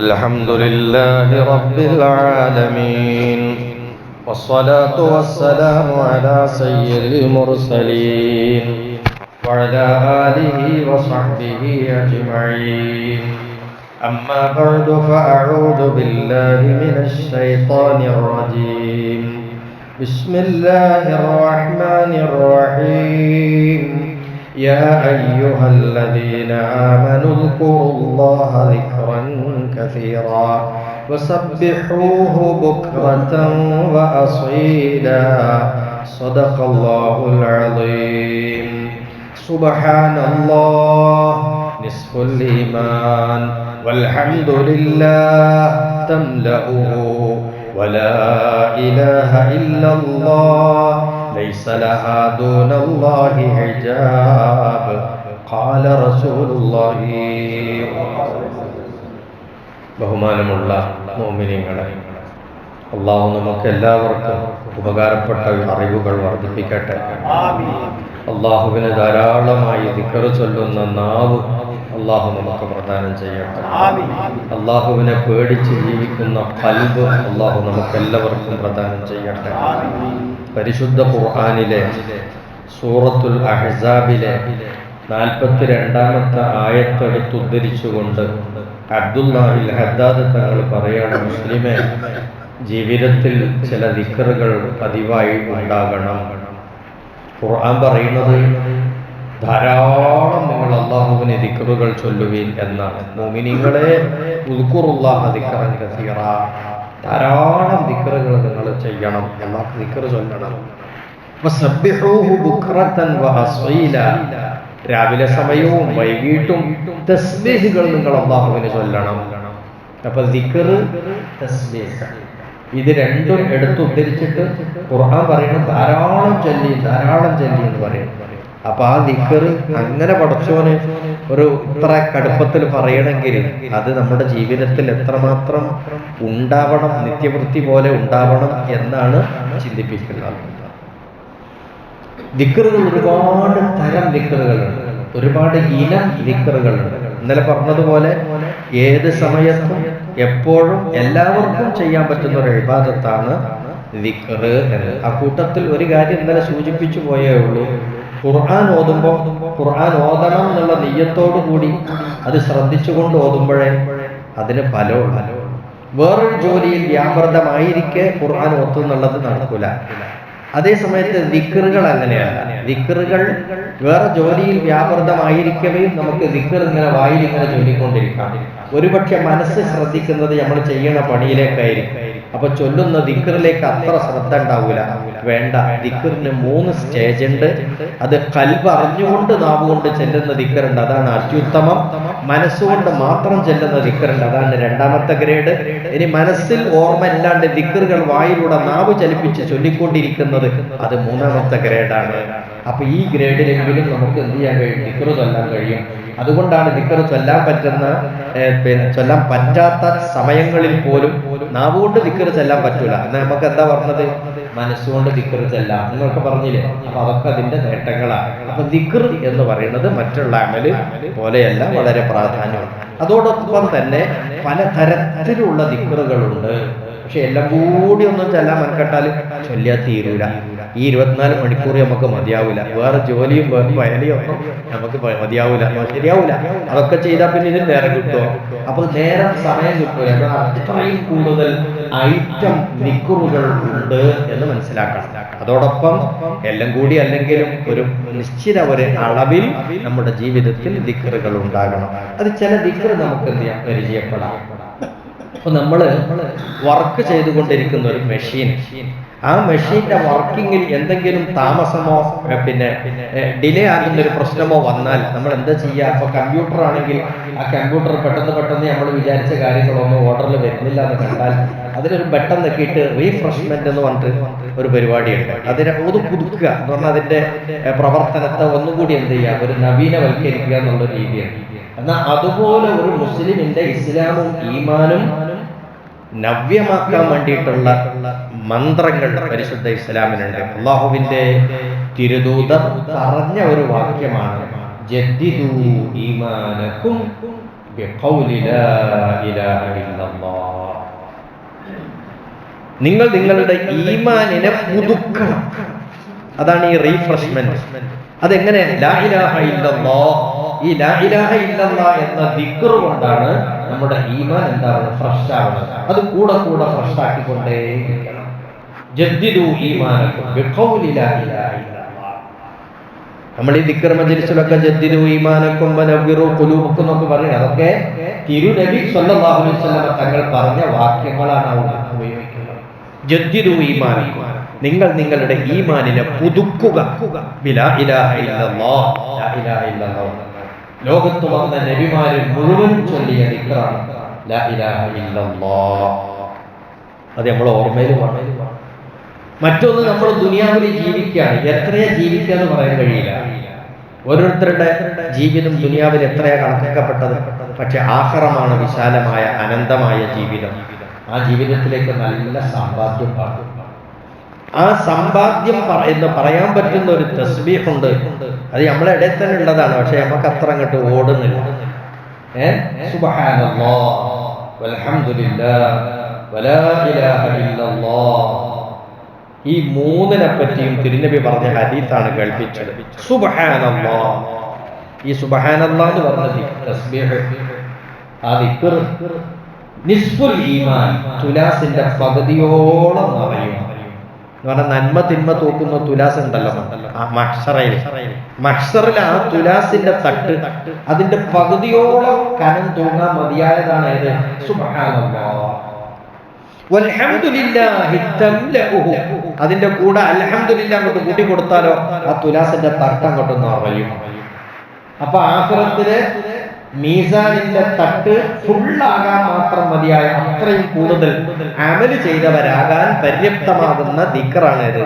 الحمد لله رب العالمين، والصلاة والسلام على سيد المرسلين وعلى آله وصحبه أجمعين. أما بعد فأعوذ بالله من الشيطان الرجيم. بسم الله الرحمن الرحيم. يا أيها الذين آمنوا اذكروا الله ذكرا كثيرا وسبحوه بكرة وأصيلا. صدق الله العظيم. سبحان الله نصف الإيمان والحمد لله تملأه ولا إله إلا الله ليس لها دون الله حجاب. قال رسول الله. ബഹുമാനമുള്ള മുഅ്മിനീങ്ങളെ, അല്ലാഹു നമുക്ക് എല്ലാവർക്കും ഉപകാരപ്പെട്ട അറിവുകൾ വർദ്ധിപ്പിക്കട്ടെ. അല്ലാഹുവിനെ ധാരാളമായി ദിക്ർ ചൊല്ലുന്ന നാവ് അല്ലാഹു നമുക്ക് പ്രദാനം ചെയ്യട്ടെ. അല്ലാഹുവിനെ പേടിച്ച് ജീവിക്കുന്ന ഖൽബ് അല്ലാഹു നമുക്ക് എല്ലാവർക്കും പ്രദാനം ചെയ്യട്ടെ. പരിശുദ്ധ ഖുർആനിലെ സൂറത്തുൽ അഹ്സാബിലെ 42ാമത്തെ ആയത്ത് എടുത്തുദ്ധരിച്ചുകൊണ്ട് അബ്ദുല്ലാഹിൽ ഹദ്ദാദ് തങ്ങൾ പറയാണ്, മുസ്ലിമേ, ജീവിതത്തിൽ ചില ദിക്റുകൾ പതിവായി ഉണ്ടാകണം. ഖുർആൻ പറയുന്നത് ധാരാളം നിങ്ങൾ അല്ലാഹുവിനെ ദിക്റുകൾ ചൊല്ലുവീൻ എന്നാണ്. മുഅ്മിനീങ്ങളെ, ഉദ്കുറുല്ലാഹ ദിക്റൻ കസീറ, ധാരാളം ദിക്റുകൾ നിങ്ങൾ ചെയ്യണം, അല്ലാഹു ദിക്ർ ചൊല്ലണം. വസബ്ബിഹൂഹു ബുക്റതൻ വഅസീല, രാവിലെ സമയവും വൈകിട്ടും തസ്ബീഹുകൾ നിങ്ങൾ അല്ലാഹുവിനെ ചൊല്ലണം. അപ്പൊ ദിക്ർ, തസ്ബീഹ്, ഇത് രണ്ടും എടുത്ത് ഉദ്ധരിച്ചിട്ട് ഖുർആൻ പറയുന്നത് ധാരാളം ചൊല്ലി എന്ന് പറയും. അപ്പൊ ആ ദിക്ർ അങ്ങനെ പടച്ചോന് ഒരു ഇത്ര കടുപ്പത്തിൽ പറയണമെങ്കിൽ അത് നമ്മുടെ ജീവിതത്തിൽ എത്രമാത്രം ഉണ്ടാവണം, നിത്യവൃത്തി പോലെ ഉണ്ടാവണം എന്നാണ് ചിന്തിപ്പിക്കുന്നത്. ദിക്റുകൾ ഒരുപാട് തരം ദിക്റുകളുണ്ട്, ഒരുപാട് ഇനം ദിക്റുകളുണ്ട്. ഇന്നലെ പറഞ്ഞതുപോലെ ഏത് സമയത്തും എപ്പോഴും എല്ലാവർക്കും ചെയ്യാൻ പറ്റുന്ന ഒരു ഇബാദത്താണ് ദിക്ർ എന്ന്. ആ കൂട്ടത്തിൽ ഒരു കാര്യം ഇന്നലെ സൂചിപ്പിച്ചു പോയേ ഉള്ളൂ. ഖുർആൻ ഓതുമ്പോൾ ഖുർആൻ ഓതണം എന്നുള്ള നിയ്യത്തോടു കൂടി അത് ശ്രദ്ധിച്ചുകൊണ്ട് ഓതുമ്പോഴേ അതിന് ഫലമുള്ള. വേറൊരു ജോലിയിൽ വ്യാപൃതമായിരിക്കെ ഖുർആൻ ഓത്തുന്നുള്ളത് നടക്കൂല. അതേ സമയത്ത് ദിക്റുകൾ അങ്ങനെയല്ല. ദിക്റുകൾ വേറെ ജോലിയിൽ വ്യാപൃതമായിരിക്കവയും നമുക്ക് ദിക്ർ ഇങ്ങനെ വായിൽ ഇങ്ങനെ ചൊല്ലിക്കൊണ്ടിരിക്കാം. ഒരുപക്ഷെ മനസ്സ് ശ്രദ്ധിക്കുന്നത് നമ്മൾ ചെയ്യണ പണിയിലേക്കായിരിക്കും. അപ്പൊ ചൊല്ലുന്ന ദിക്റിലേക്ക് അത്ര ശ്രദ്ധ ഉണ്ടാവൂല. വേണ്ട, ദിക്റിന് 3 സ്റ്റേജ് ഉണ്ട്. അത് ഖൽബ് അറിഞ്ഞുകൊണ്ട് നാവുകൊണ്ട് ചെല്ലുന്ന ദിക്റുണ്ട്, അതാണ് അത്യുത്തമം. മനസ്സുകൊണ്ട് മാത്രം ചെല്ലുന്ന ദിക്റുണ്ട്, അതാണ് 2ാമത്തെ ഗ്രേഡ്. ഇനി മനസ്സിൽ ഓർമ്മ ഇല്ലാണ്ട് ദിക്റുകൾ വായിലൂടെ നാവ് ചലിപ്പിച്ച് ചൊല്ലിക്കൊണ്ടിരിക്കുന്നത്, അത് 3ാമത്തെ ഗ്രേഡാണ്. അപ്പൊ ഈ ഗ്രേഡിലെങ്കിലും നമുക്ക് എന്ത് ചെയ്യാൻ കഴിയും? ദിക്ർ ചൊല്ലാൻ കഴിയും. അതുകൊണ്ടാണ് ദിക്ർ ചൊല്ലാൻ പറ്റുന്ന ചൊല്ലാൻ പറ്റാത്ത സമയങ്ങളിൽ പോലും നാവുകൊണ്ട് ദിക്ർ ചെല്ലാൻ പറ്റൂല. എന്നാൽ നമുക്ക് എന്താ പറഞ്ഞത്? മനസ്സുകൊണ്ട് ദിക്ർ ചെല്ലാം എന്നൊക്കെ പറഞ്ഞില്ലേ? അപ്പൊ അതൊക്കെ അതിന്റെ നേട്ടങ്ങളാണ്. അപ്പൊ ദിക്ർ എന്ന് പറയുന്നത് മറ്റുള്ള അമല് പോലെയല്ല, വളരെ പ്രാധാന്യമാണ്. അതോടൊപ്പം തന്നെ പലതരത്തിലുള്ള ദിക്റുകളുണ്ട്. പക്ഷെ എല്ലാം കൂടി ഒന്നും ചെല്ലാൻ മനക്കെട്ടാൽ ചൊല്ലിയാൽ തീരൂല. ഈ 24 മണിക്കൂർ നമുക്ക് മതിയാവൂല. വേറെ ജോലിയും വേറെ വയലിയും ഒന്നും നമുക്ക് മതിയാവൂല, ശരിയാവൂല. അതൊക്കെ ചെയ്താൽ പിന്നെ ഇതിന് നേരം കിട്ടുമോ? അപ്പൊ നേരം സമയം കിട്ടൂല. അത്രയും കൂടുതൽ ഐറ്റം ദിക്റുകൾ ഉണ്ട് എന്ന് മനസ്സിലാക്കണം. അതോടൊപ്പം എല്ലാം കൂടി അല്ലെങ്കിലും ഒരു നിശ്ചിത ഒരു അളവിൽ നമ്മുടെ ജീവിതത്തിൽ ദിക്റുകൾ ഉണ്ടാകണം. അത് ചില ദിക്ർ നമുക്ക് എന്ത് ചെയ്യാം? പരിചയപ്പെടാം. അപ്പൊ നമ്മള് വർക്ക് ചെയ്തുകൊണ്ടിരിക്കുന്ന ഒരു മെഷീൻ, ആ മെഷീന്റെ വർക്കിങ്ങിൽ എന്തെങ്കിലും താമസമോ പിന്നെ ഡിലേ ആകുന്ന ഒരു പ്രശ്നമോ വന്നാൽ നമ്മൾ എന്താ ചെയ്യുക? അപ്പൊ കമ്പ്യൂട്ടർ ആണെങ്കിൽ ആ കമ്പ്യൂട്ടർ പെട്ടെന്ന് നമ്മൾ വിചാരിച്ച കാര്യങ്ങളൊന്നും ഓർഡറിൽ വരുന്നില്ല എന്ന് കണ്ടാൽ അതിനൊരു ബട്ടൺ നെക്കിയിട്ട് റീഫ്രഷ്മെന്റ് എന്ന് പറഞ്ഞിട്ട് ഒരു പരിപാടിയുണ്ട്. അതിനെ പുതുക്കുക എന്ന് പറഞ്ഞാൽ അതിന്റെ പ്രവർത്തനത്തെ ഒന്നുകൂടി എന്ത് ചെയ്യുക? ഒരു നവീനവൽക്കരിക്കുക എന്നുള്ള രീതിയാണ്. എന്നാൽ അതുപോലെ ഒരു മുസ്ലിമിന്റെ ഇസ്ലാമും ഈമാനും നവ്യമാക്കാൻ വേണ്ടിയിട്ടുള്ള മന്ത്രങ്ങൾ പരിശുദ്ധ ഇസ്ലാമിനുണ്ട്. അള്ളാഹുവിന്റെ തിരുദൂതർ പറഞ്ഞ ഒരു വാക്യമാണ്, ജദ്ദിദൂ ഈമാനക്കും ബിഖൗലി ലാ ഇലാഹ ഇല്ലല്ലാഹ്. നിങ്ങൾ നിങ്ങളുടെ ഈമാനിനെ പുതുക്കണം. അതാണ് ഈ റീഫ്രഷ്മെന്റ്. അതെങ്ങനെ? ലാ ഇലാഹ ഇല്ലല്ലാഹ്. ഈ ലാ ഇലാഹ ഇല്ലല്ലാഹ് എന്ന ദിക്ർ കൊണ്ടാണ് നമ്മുടെ ഈമാൻ എന്താണ്? ഫ്രഷ് ആവുന്നത്. അത് കൂടെ കൂടെ ഫ്രഷ് ആക്കിക്കൊണ്ടേയിരിക്കണം. ജദ്ദിദു ഈമാനക്കും ബിഖൗലി ലാ ഇലാഹ ഇല്ലല്ലാഹ്. നമ്മൾ ഈ ദിക്ർ മജ്ലിസിലൊക്കെ ജദ്ദിദു ഈമാനക്കും വനവ്വിറു ഖുലൂബക്കും എന്നൊക്കെ പറയുന്നത് അതൊക്കെ തിരുനബി സ്വല്ലല്ലാഹു അലൈഹി വസല്ലം തങ്ങൾ പറഞ്ഞ വാക്യങ്ങളാണ് അവിടെ ഉപയോഗിക്കുന്നത്. ജദ്ദിദു ഈമാനക്കും, നിങ്ങൾ നിങ്ങളുടെ ഈമാനിനെ പുതുക്കുക. ലാ ഇലാഹ ഇല്ലല്ലാഹ്. ലാ ഇലാഹ ഇല്ലല്ലാഹ് ലോകത്ത് വന്ന നബിമാരിൽ മുഴുവൻ ചൊല്ലിയ ദിക്റാണ് ലാ ഇലാഹ ഇല്ലല്ലാഹ്. അത് നമ്മൾ ഓർമ്മയിൽ വേണം. മറ്റൊന്ന്, നമ്മൾ ദുനിയാവിൽ ജീവിക്കുകയാണ്. എത്രയാ ജീവിക്കുക എന്ന് പറയാൻ കഴിയില്ല. ഓരോരുത്തരുടെ ജീവിതം ദുനിയാവിൽ എത്രയാ കണക്കാക്കപ്പെട്ടത്. പക്ഷെ ആഖിറമാണ് വിശാലമായ അനന്തമായ ജീവിതം. ആ ജീവിതത്തിലേക്ക് നല്ല സമ്പാദ്യം പാടും. ആ സമ്പാദ്യം എന്ന് പറയാൻ പറ്റുന്ന ഒരു തസ്ബീഹ് ഉണ്ട്. അത് നമ്മളെ ഇടയിൽ തന്നെ ഉള്ളതാണ്. പക്ഷെ നമുക്ക് അത്ര അങ്ങോട്ട് ഓടുന്നില്ല. സുബ്ഹാനല്ലാഹ് വൽഹംദുലില്ലാഹ് വലാ ഇലാഹ ഇല്ലല്ലാഹ്. ഈ മൂന്നിനെ പറ്റിയും തിരുനബി പറഞ്ഞ ഹദീസാണ് കേൾപ്പിച്ചത്. സുബ്ഹാനല്ലാഹ്. ഈ സുബ്ഹാനല്ലാഹ് എന്ന് പറഞ്ഞ തസ്ബീഹ്, ആ ദിക്ർ നിസ്ഫുൽ ഈമാൻ, തുലാസിന്റെ പകുതിയോളം നിറയും. എന്ന് പറഞ്ഞാൽ നന്മ തിന്മ തൂക്കുന്ന തുലാസ് ഉണ്ടല്ലോ ആ മഹ്ശറിൽ ആ തുലാസിന്റെ തട്ട് അതിന്റെ പകുതിയോളം കനം തൂങ്ങാൻ മതിയായതാണ് ഏത്? സുബ്ഹാനല്ലാഹ് വൽഹംദുലില്ലാഹി തംലഉഹു. അതിന്റെ കൂടെ അൽഹംദുലില്ലാഹ് അങ്ങോട്ട് കൂട്ടി കൊടുത്താലോ ആ തുലാസിന്റെ തട്ട് അങ്ങോട്ട് നിറയും. അപ്പൊ ആഖിറത്തിലെ മീസാനിന്റെ തട്ട് ഫുള്ളാകാൻ മാത്രം മതിയായ അത്രയും കൂടുതൽ അമല് ചെയ്തവരാകാൻ പര്യാപ്തമാകുന്ന ദിക്റാണ് ഇത്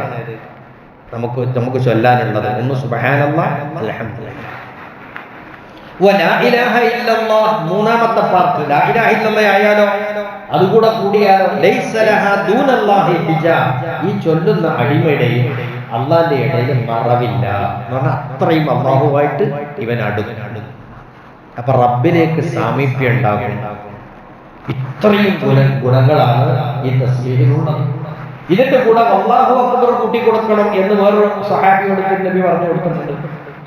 നമുക്ക് ചൊല്ലാനുള്ളത്. ഒന്ന് സുബ്ഹാനല്ലാഹ്, അൽഹംദുലില്ലാഹ്, വലാ ഇലാഹ ഇല്ലല്ലാഹ്. മൂന്നാമത്തെ പാർട്ട് ലാ ഇലാഹ ഇല്ലല്ലാഹ് ആയാലോ അതുകൂടെ കൂടിയാലോ ലൈസ ലഹാ ദൂനല്ലാഹി ഹിജാബ്. ഈ ചൊല്ലുന്ന അടിമയുടെയും അള്ളാന്റെ ഇടയിൽ മറവില്ല എന്ന് പറഞ്ഞാൽ അത്രയും അല്ലാഹുവായിട്ട് ഇവൻ അടുക്കും. അപ്പൊ റബ്ബിലേക്ക് സാമീപ്യം ഉണ്ടാകും. ഇത്രയും ഗുണങ്ങളാണ് ഈ തസ്ബീഹിലുള്ളത്. ഇതിന്റെ കൂടെ അല്ലാഹു അക്ബർ കൂട്ടി കൊടുക്കണം എന്ന് വേറൊരു സഹാബിയോട് നബി പറഞ്ഞു കൊടുത്തിട്ടുണ്ട്.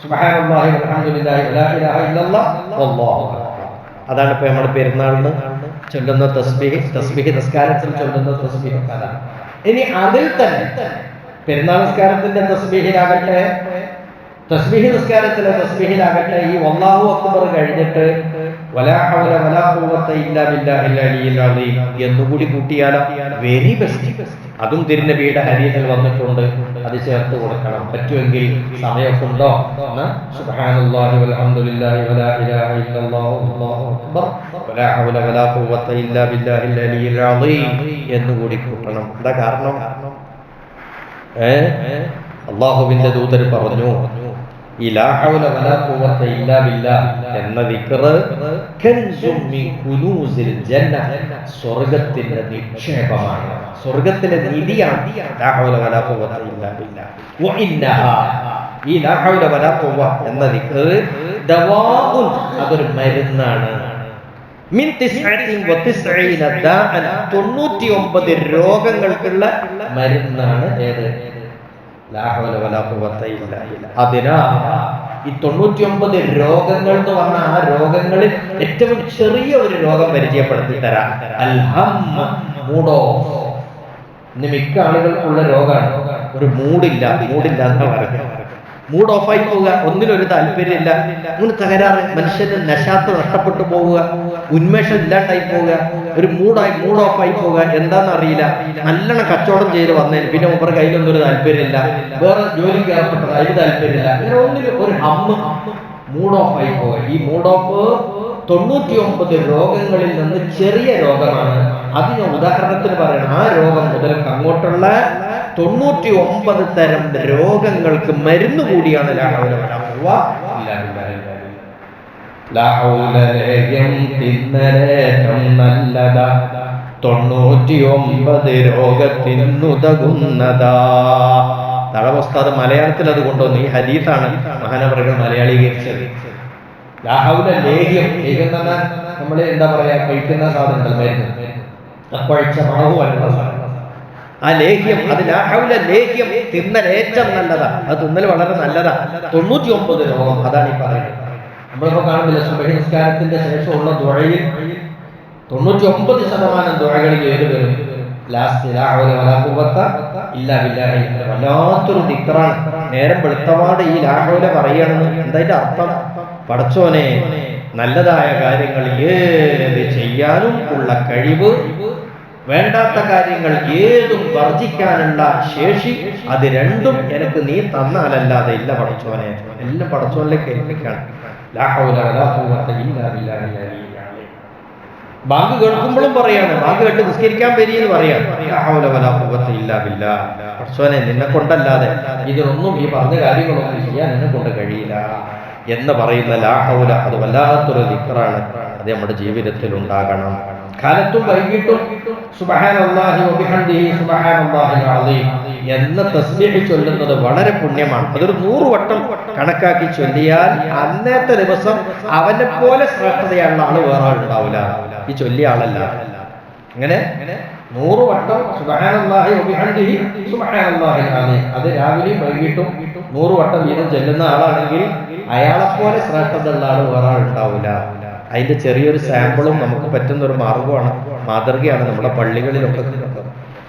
സുബ്ഹാനല്ലാഹി വൽഹംദുലില്ലാഹി വലാ ഇലാഹ ഇല്ലല്ലാഹ് വല്ലാഹു അക്ബർ. അതാണ് ഇപ്പൊ നമ്മൾ പെരുന്നാളിന് ചൊല്ലുന്ന തസ്ബീഹ് നിസ്കാരത്തിൽ ചൊല്ലുന്ന തസ്ബീഹ് അതാണ്. ഇനി അതിൽ തന്നെ പെരുന്നാൾ നിസ്കാരത്തിന്റെ തസ്ബീഹിലാകട്ടെ, തസ്ബീഹ് നിസ്കാരത്തിലെ തസ്ബീഹിലാകട്ടെ, ഈ വല്ലാഹു അക്ബർ കഴിഞ്ഞിട്ട് വലാ ഹൗല വലാ ഖുവത ഇല്ലാ ബില്ലാഹിൽ അലിയിൽ അലീം എന്നുകൂടി കൂട്ടിയാലോ വെരി ബെസ്റ്റ്. അതും തിരുനബിയുടെ ഹദീസിൽ വന്നിട്ടുണ്ട്. അത് ചേർത്ത് കൊടുക്കണം. പറ്റുമെങ്കിൽ സമയമൊക്കെ ഉണ്ടോ സുബ്ഹാനല്ലാഹി വൽഹംദുലില്ലാഹി വലാ ഇലാഹ ഇല്ലല്ലാഹു വല്ലാഹു അക്ബർ വലാ ഹൗല വലാ ഖുവത ഇല്ലാ ബില്ലാഹിൽ അലിയിൽ അലീം എന്നുകൂടി കൂട്ടണം. എന്താ കാരണം? അല്ലാഹുവിന്റെ ദൂതർ പറഞ്ഞു ഈ ലാ ഹൗല വലാ ഖുവത ഇല്ലാ ബില്ലാഹ് എന്ന ദിക്ർ കൻസും മിൻ കുനൂസിൽ ജന്ന, സ്വർഗ്ഗത്തിന്റെ നിക്ഷേപമാണ്, സ്വർഗ്ഗത്തിലെ നിധിയാണ് ലാ ഹൗല വലാ ഖുവത ഇല്ലാ ബില്ലാഹ്. വ ഇന്നഹാ, ഈ ലാ ഹൗല വലാ ഖുവത എന്ന ദിക്ർ ദവാഉൻ, അതൊരു മരുന്നാണ്. മിൻ 99 ദാഅൻ, 99 രോഗങ്ങൾക്കുള്ള മരുന്നാണ് ഏത്? ലാ ഹൗല വലാ ഖുവത ഇല്ലാ ബില്ലാഹ്. അതിനാ ഈ 99 രോഗങ്ങൾ എന്ന് പറഞ്ഞാൽ ആ രോഗങ്ങളിൽ ഏറ്റവും ചെറിയ ഒരു രോഗം പരിചയപ്പെടുത്തി തരാം. അൽ ഹമ്മ, മൂഡോ. ഇന്ന് മിക്ക ആളുകൾക്കുള്ള രോഗമാണ് ഒരു മൂഡില്ല എന്ന് പറയുന്നത്. മൂഡ് ഓഫായി പോവുക, ഒന്നിനൊരു താല്പര്യമില്ല, അങ്ങനെ തകരാറ്, മനുഷ്യന് നശാത്ത് നഷ്ടപ്പെട്ടു പോവുക, ഉന്മേഷം ഇല്ലാണ്ടായി പോവുക, ഒരു മൂഡ് ഓഫായി പോവുക. എന്താണെന്ന് അറിയില്ല. നല്ലോണം കച്ചവടം ചെയ്ത് വന്നേന് പിന്നെ മൂപ്പർ കയ്യിലൊന്നും ഒരു താല്പര്യമില്ല, വേറെ ജോലിക്ക് ഏർപ്പെട്ടത് അതിന് താല്പര്യമില്ല, അങ്ങനെ ഒന്നിനും ഒരു മൂഡ് ഓഫായി പോവുക. ഈ മൂഡ് ഓഫ് 99 രോഗങ്ങളിൽ നിന്ന് ചെറിയ രോഗമാണ്. അത് ഞാൻ ഉദാഹരണത്തിന് പറയണം. ആ രോഗം മുതൽ അങ്ങോട്ടുള്ള 99 തരം രോഗങ്ങൾക്ക് മരുന്ന് കൂടിയാണ് ലാ ഹൗല വലാ ഖുവത ഇല്ലാ ബില്ലാഹ്. ലാ ഹൗല ലേഖ്യം തിന്നലേറ്റം നല്ലതാ, 99 രോഗത്തിനുതകുന്നതാ. തളവസ്താദ് മലയാളത്തിൽ അത് കൊണ്ടുവന്നു. ഈ ഹദീസാണ് മഹാനവറുകൾ മലയാളീകരിച്ചത്. ലാ ഹൗല ലേഖ്യം, ലേഖ്യം എന്ന് പറഞ്ഞാൽ നമ്മൾ എന്താ പറയാ കഴിക്കുന്ന സാധനം മരുന്ന് പഴിച്ച മാവുമല്ല ആ ലേഹ്യം, അത് ലേഹ്യം തിന്നൽ ഏറ്റവും നല്ലതാ. അത് തിന്നൽ വളരെ നല്ലതാ. 99 രോഗം അതാണ് ഈ പറയുന്നത്. നമ്മളിപ്പോ കാണുന്നില്ല സുബഹി നിസ്കാരത്തിന്റെ ശേഷമുള്ള ദുആയിൽ 99% ദുആകളിൽ ഏത് വരും? ലാസ്റ്റ് ലാ ഹൗല വലാ ഖുവത ഇല്ലാ ബില്ലാഹി. വല്ലാത്തൊരു ദിക്റാണ്. നേരം വെളുത്തപാട് ഈ ലാ ഹൗല പറയുകയാണെന്ന് എന്താ അതിന്റെ അർത്ഥം? പടച്ചോനെ, നല്ലതായ കാര്യങ്ങൾ ഏത് ചെയ്യാനും ഉള്ള കഴിവ്, വേണ്ടാത്ത കാര്യങ്ങൾ ഏതും വർജിക്കാനുള്ള ശേഷി, അത് രണ്ടും എനിക്ക് നീ തന്നാലല്ലാതെ ഇല്ല പടച്ചോനെ. എല്ലാം പടച്ചോനിലേക്ക് ഏൽപ്പിക്കാണ്. ലാ ഹൗല വലാ ഖുവത ഇല്ലാ ബില്ലാഹിൽ അലിയ്യിൽ അലീം. ബാങ്ക് കേൾക്കുമ്പോഴും പറയാണ്, ബാങ്ക് കേട്ട് നിസ്കരിക്കാൻ വരിയെന്ന് പറയാം, ലാ ഹൗല വലാ ഖുവത ഇല്ലാ ബില്ലാഹ്. പടച്ചോനെ, നിന്നെ കൊണ്ടല്ലാതെ ഇതിനൊന്നും, ഈ പറഞ്ഞ കാര്യങ്ങളൊന്നും ചെയ്യാൻ എന്നെ കൊണ്ട് കഴിയില്ല എന്ന് പറയുന്ന ലാ ഹൗല, അത് വല്ലാത്തൊരു ദിക്റാണ്. അത് നമ്മുടെ ജീവിതത്തിൽ ഉണ്ടാകണം. കാലത്തും വൈകിട്ടും സുബ്ഹാനല്ലാഹി വബിഹംദിഹി സുബ്ഹാനല്ലാഹിൽ അസീം എന്ന തസ്ബീഹ് ചൊല്ലുന്നത് വളരെ പുണ്യമാണ്. അതൊരു 100 വട്ടം കണക്കാക്കി ചൊല്ലിയാൽ അന്നത്തെ ദിവസം അവനെ പോലെ ശ്രേഷ്ഠതയുള്ള ആള് വേറെ ആളുണ്ടാവില്ല, ഈ ചൊല്ലിയ ആളല്ല. അങ്ങനെ 100 വട്ടം സുബ്ഹാനല്ലാഹി വബിഹംദിഹി സുബ്ഹാനല്ലാഹിൽ അസീം, അത് രാവിലെയും വൈകിട്ടും 100 വട്ടം വീതം ചെല്ലുന്ന ആളാണെങ്കിൽ അയാളെപ്പോലെ ശ്രേഷ്ഠതയുള്ള ആള് വേറെ ആളുണ്ടാവില്ല. അതിന്റെ ചെറിയൊരു സാമ്പിളും നമുക്ക് പറ്റുന്ന ഒരു മാർഗമാണ്, മാതൃകയാണ് നമ്മുടെ പള്ളികളിലൊക്കെ.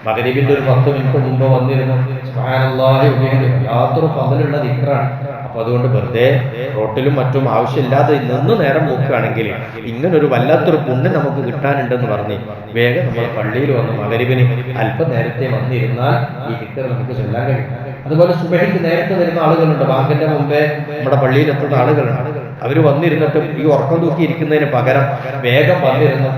മഗ്‌രിബിന്റെ ഒരു 10 മിനിറ്റ് മുമ്പ് വന്നിരുന്നു സുബ്ഹാനല്ലാഹി വബിഹംദിഹി, യാതൊരു ഫضലുള്ള ദിക്റാണ്. അപ്പൊ അതുകൊണ്ട് വെറുതെ റോട്ടിലും മറ്റും ആവശ്യമില്ലാതെ നിന്ന് നേരം നോക്കുകയാണെങ്കിൽ ഇങ്ങനൊരു വല്ലാത്തൊരു പുണ്യം നമുക്ക് കിട്ടാനുണ്ടെന്ന് പറഞ്ഞ് വേഗം നമ്മൾ പള്ളിയിൽ വന്ന് മഗ്‌രിബിന് അല്പം നേരത്തെ വന്നിരുന്നാൽ ഈ ദിക്ർ നമുക്ക് ചൊല്ലാൻ കഴിയും. അതുപോലെ സുബഹിക്ക് നേരത്തെ വരുന്ന ആളുകളുണ്ട്, ബാങ്കിന്റെ മുമ്പേ നമ്മുടെ പള്ളിയിലെത്തുന്ന ആളുകളുണ്ട്. അവർ വന്നിരുന്നിട്ട് ഈ ഉറക്കം തൂക്കി ഇരിക്കുന്നതിന് പകരം വേഗം വന്നിരുന്നു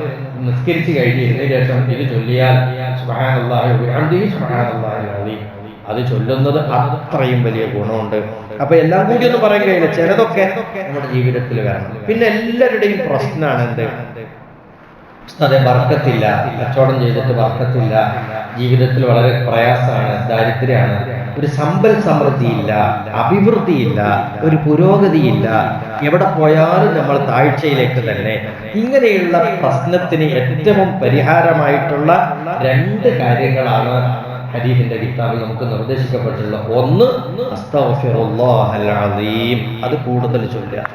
നിസ്കരിച്ച് കഴിഞ്ഞിരുന്നതിന് ശേഷം ഇത് ചൊല്ലിയാൽ സുബ്ഹാനല്ലാഹി വബിഹംദിഹി സുബ്ഹാനല്ലാഹിൽ അസീം, അത് ചൊല്ലുന്നത് അത്രയും വലിയ ഗുണമുണ്ട്. അപ്പൊ എല്ലാം കൂടി ഒന്നും പറയാൻ കഴിയില്ല, ചിലതൊക്കെ നമ്മുടെ ജീവിതത്തിൽ വരണം. പിന്നെ എല്ലാവരുടെയും പ്രശ്നമാണ് എന്ത്? അതെ, ബർക്കത്തില്ല, കച്ചവടം ചെയ്തിട്ട് ബർക്കത്തില്ല, ജീവിതത്തിൽ വളരെ പ്രയാസമാണ്, ദാരിദ്ര്യമാണ്, ഒരു സമ്പൽ സമൃദ്ധിയില്ല, അഭിവൃദ്ധിയില്ല, ഒരു പുരോഗതിയില്ല, എവിടെ പോയാലും നമ്മൾ താഴ്ചയിലേക്ക് തന്നെ. ഇങ്ങനെയുള്ള പ്രശ്നത്തിന് ഏറ്റവും പരിഹാരമായിട്ടുള്ള 2 കാര്യങ്ങളാണ് ഹദീസിന്റെ കിതാബിൽ നമുക്ക് നിർദ്ദേശിക്കപ്പെട്ടുള്ള. ഒന്ന്, അസ്തഗ്ഫിറുല്ലാഹൽ അസീം, അത് കൂടുതൽ ചൊല്ലുക.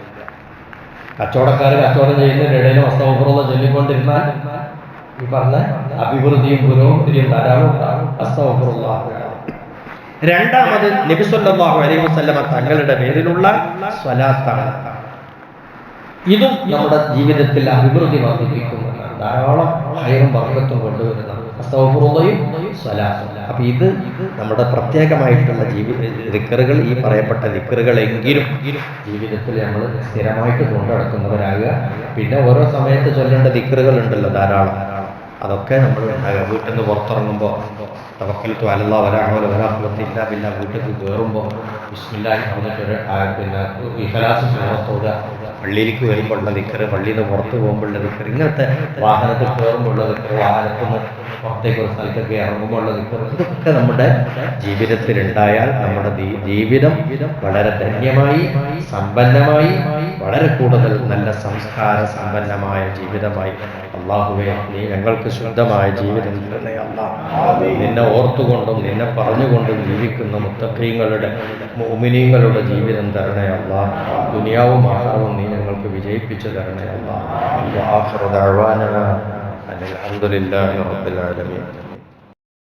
കച്ചവടക്കാർ കച്ചവടം ചെയ്യുന്നതിനിടയിലും അസ്തഗ്ഫിറുല്ലാഹ് ചൊല്ലിക്കൊണ്ടിരുന്നാൽ ഈ പറഞ്ഞ അഭിവൃദ്ധിയും പുരോഗതിയും ധാരാളം ഉണ്ടാകും. അസ്തഗ്ഫിറുല്ലാഹ്. രണ്ടാമത് നബി സല്ലല്ലാഹു അലൈഹി വസല്ലമ തങ്ങളുടെ പേരിലുള്ള സ്വലാത്താണ്. ഇതും നമ്മുടെ ജീവിതത്തിൽ അഭിവൃദ്ധി വർദ്ധിപ്പിക്കുന്നതാണ്, ധാരാളം ഹൈറും ബർക്കത്തും കൊണ്ടുവരുന്നതാണ് അസ്തഗ്ഫിറുല്ലാഹയും സ്വലാത്തും. അപ്പൊ ഇത് നമ്മുടെ പ്രത്യേകമായിട്ടുള്ള ദിക്റുകൾ, ഈ പറയപ്പെട്ട ദിക്റുകളെങ്കിലും ജീവിതത്തിൽ നമ്മൾ സ്ഥിരമായിട്ട് കൊണ്ടുനടക്കുന്നവരാകുക. പിന്നെ ഓരോ സമയത്ത് ചൊല്ലേണ്ട ദിക്റുകൾ ഉണ്ടല്ലോ ധാരാളം, അതൊക്കെ നമ്മൾ വീട്ടിൽ നിന്ന് പുറത്തിറങ്ങുമ്പോൾ തവക്കൽതു അലല്ലാഹി വലാ ഹൗല വലാ ഖുവത ഇല്ലാ ബില്ലാഹ്, വീട്ടിൽ കയറുമ്പോൾ ബിസ്മില്ലാഹി പറഞ്ഞിട്ട് പിന്നെ ഇഖ്ലാസ് സൂറത്തോടുക, പള്ളിയിലേക്ക് വരുമ്പോഴുള്ള ദിക്ർ, പള്ളിയിൽ നിന്ന് പുറത്ത് പോകുമ്പോഴുള്ള ദിക്ർ, ഇങ്ങനത്തെ വാഹനത്തിൽ കയറുമ്പോഴുള്ള ദിക്ർ, വാഹനത്തിൽ നിന്ന് പുറത്തേക്ക് ഒരു സ്ഥലത്തൊക്കെ ഇറങ്ങുമ്പോഴുള്ള ദിക്ർ, ഇതൊക്കെ നമ്മുടെ ജീവിതത്തിൽ ഉണ്ടായാൽ നമ്മുടെ ജീവിതം വളരെ ധന്യമായി, സമ്പന്നമായി, വളരെ കൂടുതൽ നല്ല സംസ്കാര സമ്പന്നമായ ജീവിതമായി. അല്ലാഹുവേ, നീ ഞങ്ങൾക്ക് ശുദ്ധമായ ജീവിതം തരണേ അല്ലാഹ്. നിന്നെ ഓർത്തുകൊണ്ടും നിന്നെ പറഞ്ഞുകൊണ്ടും ജീവിക്കുന്ന മുത്തഖീങ്ങളുടെ മുഅ്മിനീങ്ങളുടെ ജീവിതം തരണേ അല്ലാഹ്. ദുനിയാവും ആഖിറവും നീ ഞങ്ങൾക്ക് വിജയിപ്പിച്ചു തരണേ അല്ലാഹ്. വആഖിറു ദഅവാനാ അൽഹംദുലില്ലാഹി റബ്ബിൽ ആലമീൻ.